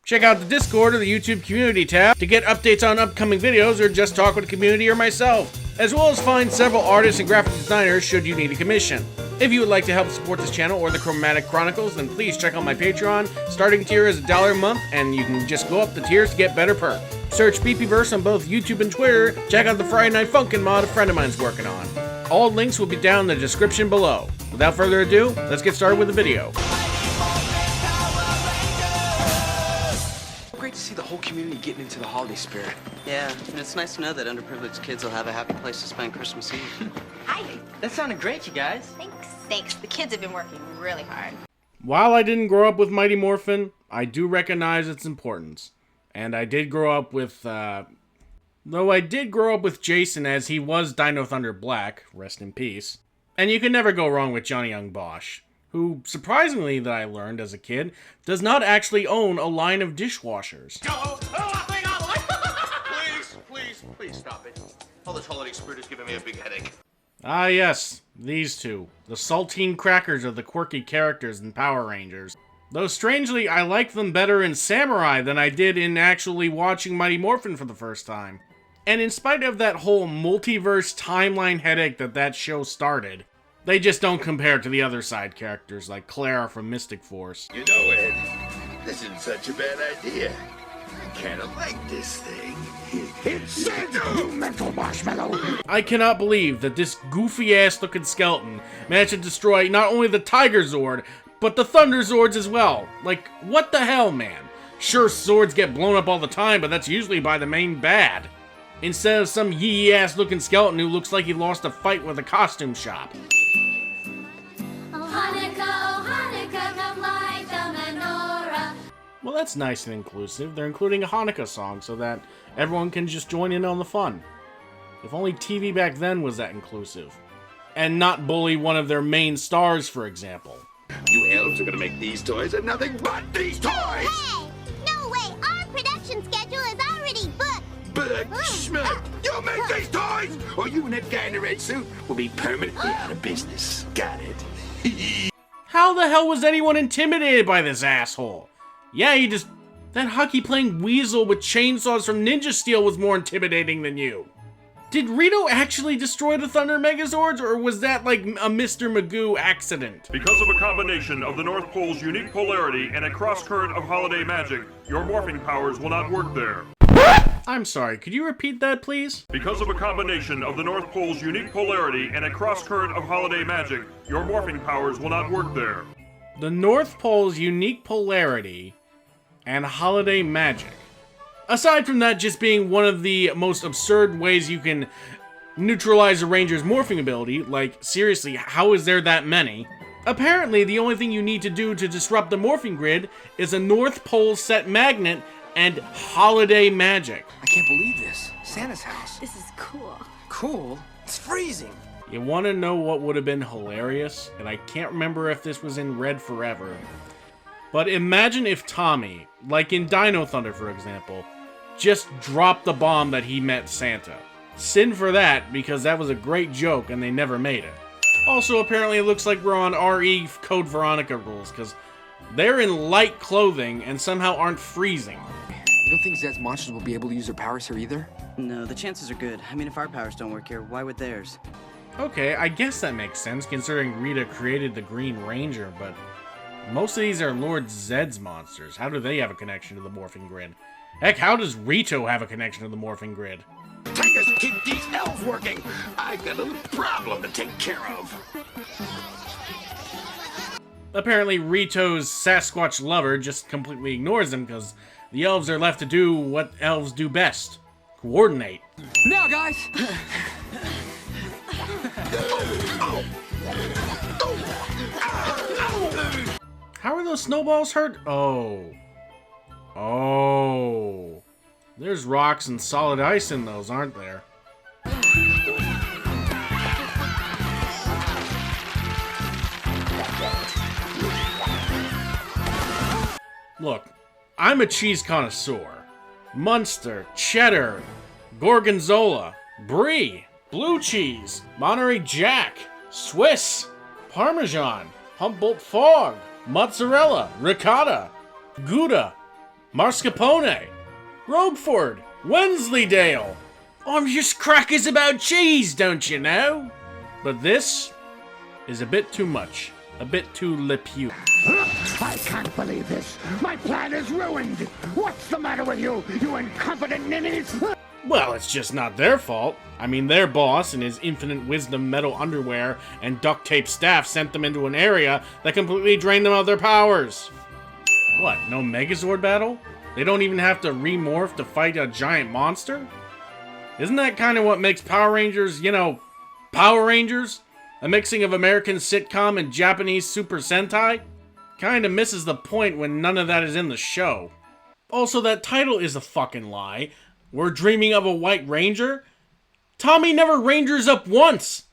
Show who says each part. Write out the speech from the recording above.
Speaker 1: Check out the Discord or the YouTube community tab to get updates on upcoming videos or just talk with the community or myself, as well as find several artists and graphic designers should you need a commission. If you would like to help support this channel or the Chromatic Chronicles, then please check out my Patreon. Starting tier is $1 a month, and you can just go up the tiers to get better perks. Search VsBeepieVerse on both YouTube and Twitter. Check out the Friday Night Funkin' mod a friend of mine's working on. All links will be down in the description below. Without further ado, let's get started with the video.
Speaker 2: Great to see the whole community getting into the holiday spirit.
Speaker 3: Yeah, and it's nice to know that underprivileged kids will have a happy place to spend Christmas Eve.
Speaker 4: Hi.
Speaker 5: That sounded great, you guys.
Speaker 4: Thanks. The kids have been working really hard.
Speaker 1: While I didn't grow up with Mighty Morphin, I do recognize its importance. And I did grow up with, though I did grow up with Jason as he was Dino Thunder Black, rest in peace. And you can never go wrong with Johnny Young Bosch, who, surprisingly that I learned as a kid, does not actually own a line of dishwashers.
Speaker 6: Please stop it. All this holiday spirit is giving me a big headache.
Speaker 1: Ah yes, these two. The saltine crackers of the quirky characters in Power Rangers. Though strangely, I like them better in Samurai than I did in actually watching Mighty Morphin for the first time. And in spite of that whole multiverse timeline headache that show started, they just don't compare to the other side characters like Clara from Mystic Force.
Speaker 6: You know, Ed, this isn't such a bad idea. I kinda like this thing. It's Santa, you mental marshmallow!
Speaker 1: I cannot believe that this goofy-ass looking skeleton managed to destroy not only the Tiger Zord, but the Thunder Zords as well. Like, what the hell, man? Sure, Zords get blown up all the time, but that's usually by the main bad. Instead of some yee-ass looking skeleton who looks like he lost a fight with a costume shop.
Speaker 7: Oh Hanukkah, come light the menorah.
Speaker 1: Well, that's nice and inclusive. They're including a Hanukkah song so that everyone can just join in on the fun. If only TV back then was that inclusive. And not bully one of their main stars, for example.
Speaker 6: You elves are gonna make these toys and nothing but these toys!
Speaker 7: Hey! No way! Our production schedule is already booked!
Speaker 6: But Schmidt, you'll make these toys, or you and that guy in the red suit will be permanently out of business. Got it?
Speaker 1: How the hell was anyone intimidated by this asshole? Yeah, that hockey-playing weasel with chainsaws from Ninja Steel was more intimidating than you. Did Rito actually destroy the Thunder Megazords, or was that like a Mr. Magoo accident?
Speaker 8: Because of a combination of the North Pole's unique polarity and a cross-current of holiday magic, your morphing powers will not work there.
Speaker 1: I'm sorry, could you repeat that, please?
Speaker 8: Because of a combination of the North Pole's unique polarity and a cross-current of holiday magic, your morphing powers will not work there.
Speaker 1: The North Pole's unique polarity and holiday magic. Aside from that just being one of the most absurd ways you can neutralize a Ranger's morphing ability, like, seriously, how is there that many? Apparently, the only thing you need to do to disrupt the morphing grid is a North Pole set magnet and holiday magic.
Speaker 2: I can't believe this. Santa's house.
Speaker 4: This is cool.
Speaker 2: Cool? It's freezing.
Speaker 1: You want to know what would have been hilarious? And I can't remember if this was in Red Forever. But imagine if Tommy, like in Dino Thunder for example, just dropped the bomb that he met Santa. Sin for that, because that was a great joke and they never made it. Also, apparently it looks like we're on RE Code Veronica rules, because they're in light clothing and somehow aren't freezing.
Speaker 2: You don't think Zed's monsters will be able to use their powers here either?
Speaker 3: No, the chances are good. I mean, if our powers don't work here, why would theirs?
Speaker 1: Okay, I guess that makes sense considering Rita created the Green Ranger, but most of these are Lord Zed's monsters. How do they have a connection to the morphing grid? Heck, how does Rito have a connection to the morphing grid?
Speaker 6: Take us to keep these elves working! I've got a little problem to take care of.
Speaker 1: Apparently, Rito's Sasquatch lover just completely ignores him because the elves are left to do what elves do best. Coordinate.
Speaker 2: Now, guys!
Speaker 1: How are those snowballs hurt? Oh. Oh. There's rocks and solid ice in those, aren't there? Look, I'm a cheese connoisseur. Munster, cheddar, gorgonzola, brie, blue cheese, Monterey Jack, Swiss, Parmesan, Humboldt Fog, mozzarella, ricotta, Gouda, Mascarpone, Robeford, Wensleydale. I'm just crackers about cheese, don't you know? But this is a bit too much. A bit too Le Pew.
Speaker 6: I can't believe this. My plan is ruined. What's the matter with you, you incompetent ninnies?
Speaker 1: Well, it's just not their fault. I mean, their boss in his infinite wisdom metal underwear and duct tape staff sent them into an area that completely drained them of their powers. What, no Megazord battle? They don't even have to remorph to fight a giant monster? Isn't that kind of what makes Power Rangers, you know, Power Rangers? A mixing of American sitcom and Japanese Super Sentai? Kinda misses the point when none of that is in the show. Also, that title is a fucking lie. We're dreaming of a White Ranger? Tommy never rangers up once!